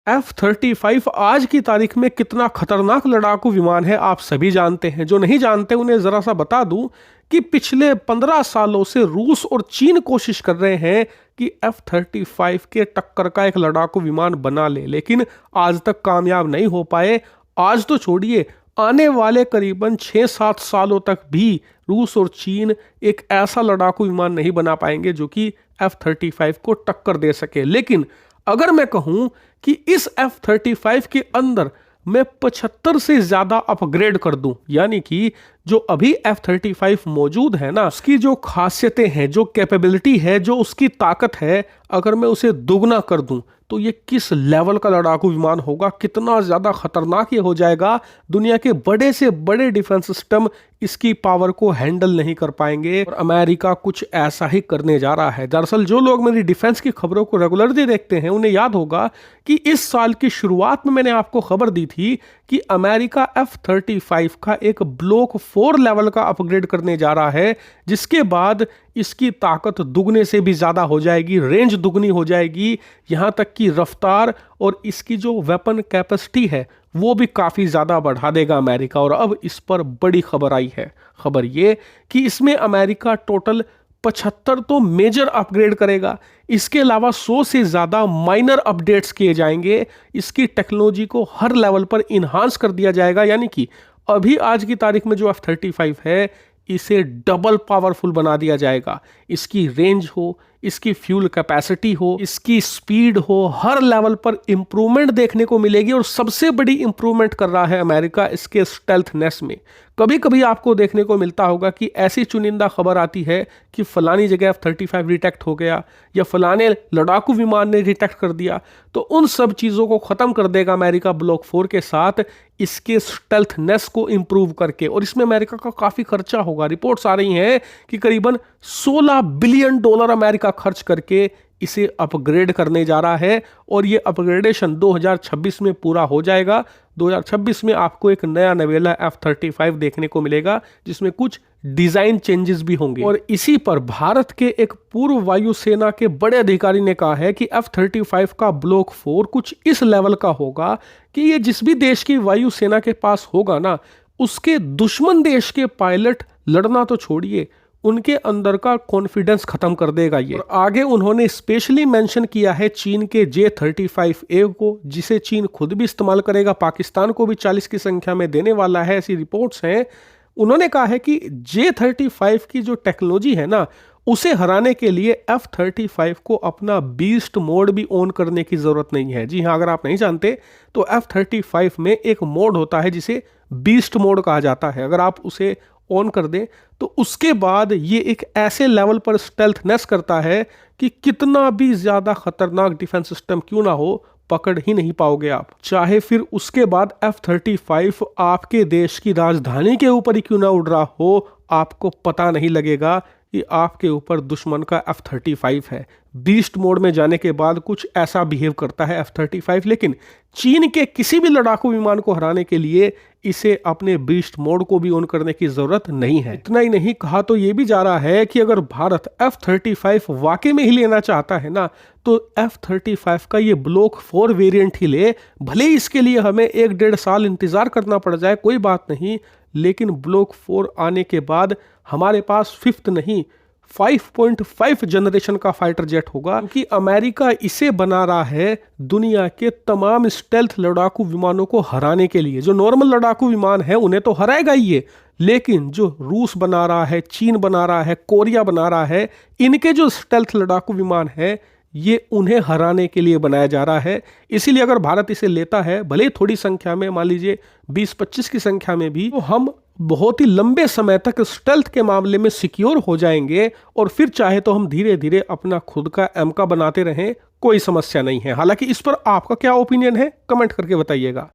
F-35 आज की तारीख में कितना खतरनाक लड़ाकू विमान है आप सभी जानते हैं। जो नहीं जानते उन्हें जरा सा बता दूं कि पिछले 15 सालों से रूस और चीन कोशिश कर रहे हैं कि F-35 के टक्कर का एक लड़ाकू विमान बना ले, लेकिन आज तक कामयाब नहीं हो पाए। आज तो छोड़िए, आने वाले करीबन 6-7 सालों तक भी रूस और चीन एक ऐसा लड़ाकू विमान नहीं बना पाएंगे जो कि F-35 को टक्कर दे सके। लेकिन अगर मैं कहूं कि इस F-35 के अंदर मैं 75 से ज्यादा अपग्रेड कर दूं, यानी कि जो अभी F-35 मौजूद है ना, उसकी जो खासियतें हैं, जो कैपेबिलिटी है, जो उसकी ताकत है, अगर मैं उसे दुगना कर दूं तो ये किस लेवल का लड़ाकू विमान होगा, कितना ज्यादा खतरनाक ये हो जाएगा। दुनिया के बड़े से बड़े डिफेंस सिस्टम इसकी पावर को हैंडल नहीं कर पाएंगे और अमेरिका कुछ ऐसा ही करने जा रहा है। दरअसल जो लोग मेरी डिफेंस की खबरों को रेगुलरली देखते हैं उन्हें याद होगा कि इस साल की शुरुआत में मैंने आपको खबर दी थी कि अमेरिका F-35 का एक ब्लॉक 4 लेवल का अपग्रेड करने जा रहा है, जिसके बाद इसकी ताकत दुगने से भी ज्यादा हो जाएगी, रेंज दुगनी हो जाएगी, यहां तक कि रफ्तार और इसकी जो वेपन कैपेसिटी है वो भी काफी ज्यादा बढ़ा देगा अमेरिका। और अब इस पर बड़ी खबर आई है। खबर ये कि इसमें अमेरिका टोटल 75 तो मेजर अपग्रेड करेगा, इसके अलावा 100 से ज्यादा माइनर अपडेट्स किए जाएंगे। इसकी टेक्नोलॉजी को हर लेवल पर इन्हांस कर दिया जाएगा, यानी कि अभी आज की तारीख में जो F-35 है इसे डबल पावरफुल बना दिया जाएगा। इसकी रेंज हो, इसकी फ्यूल कैपेसिटी हो, इसकी स्पीड हो, हर लेवल पर इंप्रूवमेंट देखने को मिलेगी। और सबसे बड़ी इंप्रूवमेंट कर रहा है अमेरिका इसके स्टेल्थनेस में। कभी कभी आपको देखने को मिलता होगा कि ऐसी चुनिंदा खबर आती है कि फलानी जगह F-35 डिटेक्ट हो गया या फलाने लड़ाकू विमान ने डिटेक्ट कर दिया, तो उन सब चीज़ों को ख़त्म कर देगा अमेरिका ब्लॉक 4 के साथ, इसके स्टेल्थनेस को इंप्रूव करके। और इसमें अमेरिका का काफ़ी खर्चा होगा। रिपोर्ट्स आ रही हैं कि करीबन $16 बिलियन अमेरिका खर्च करके इसे अपग्रेड करने जा रहा है और ये अपग्रेडेशन 2026 में पूरा हो जाएगा। 2026 में आपको एक नया नवेला F-35 देखने को मिलेगा जिसमें कुछ डिजाइन चेंजेस भी होंगे। और इसी पर भारत के एक पूर्व वायुसेना के बड़े अधिकारी ने कहा है कि F-35 का ब्लॉक 4 कुछ इस लेवल का होगा कि ये जिस भी देश की वायुसेना के पास होगा ना, उसके दुश्मन देश के पायलट लड़ना तो छोड़िए, उनके अंदर का कॉन्फिडेंस खत्म कर देगा ये। और आगे उन्होंने स्पेशली मेंशन किया है चीन के J-35A को, जिसे चीन खुद भी इस्तेमाल करेगा, पाकिस्तान को भी 40 की संख्या में देने वाला है, ऐसी रिपोर्ट्स हैं। उन्होंने कहा है कि J-35 की जो टेक्नोलॉजी है ना, उसे हराने के लिए F-35 को अपना बीस्ट मोड भी ऑन करने की जरूरत नहीं है। जी हाँ, अगर आप नहीं जानते तो F-35 में एक मोड होता है जिसे बीस्ट मोड कहा जाता है। अगर आप उसे ऑन कर दें तो उसके बाद ये एक ऐसे लेवल पर स्टेल्थनेस करता है कि कितना भी ज्यादा खतरनाक डिफेंस सिस्टम क्यों ना हो, पकड़ ही नहीं पाओगे आप। चाहे फिर उसके बाद F-35 आपके देश की राजधानी के ऊपर ही क्यों ना उड़ रहा हो, आपको पता नहीं लगेगा कि आपके ऊपर दुश्मन का F-35 है। बीस्ट मोड में जाने के बाद कुछ ऐसा बिहेव करता है F-35, लेकिन चीन के किसी भी लड़ाकू विमान को हराने के लिए इसे अपने बीस्ट मोड को भी ऑन करने की जरूरत नहीं है। इतना ही नहीं, कहा तो ये भी जा रहा है कि अगर भारत F-35 वाकई में ही लेना चाहता है ना, तो F-35 का ये ब्लॉक 4 वेरिएंट ही ले। भले ही इसके लिए हमें 1-1.5 साल इंतजार करना पड़ जाए, कोई बात नहीं, लेकिन ब्लॉक 4 आने के बाद हमारे पास 5th नहीं 5.5 जनरेशन का फाइटर जेट होगा, क्योंकि अमेरिका इसे बना रहा है दुनिया के तमाम स्टेल्थ लड़ाकू विमानों को हराने के लिए। जो नॉर्मल लड़ाकू विमान है उन्हें तो हराएगा ही ये, लेकिन जो रूस बना रहा है, चीन बना रहा है, कोरिया बना रहा है, इनके जो स्टेल्थ लड़ाकू विमान है ये उन्हें हराने के लिए बनाया जा रहा है। इसीलिए अगर भारत इसे लेता है, भले ही थोड़ी संख्या में, मान लीजिए 20-25 की संख्या में भी, तो हम बहुत ही लंबे समय तक स्टेल्थ के मामले में सिक्योर हो जाएंगे और फिर चाहे तो हम धीरे धीरे अपना खुद का एमका बनाते रहें, कोई समस्या नहीं है। हालांकि इस पर आपका क्या ओपिनियन है, कमेंट करके बताइएगा।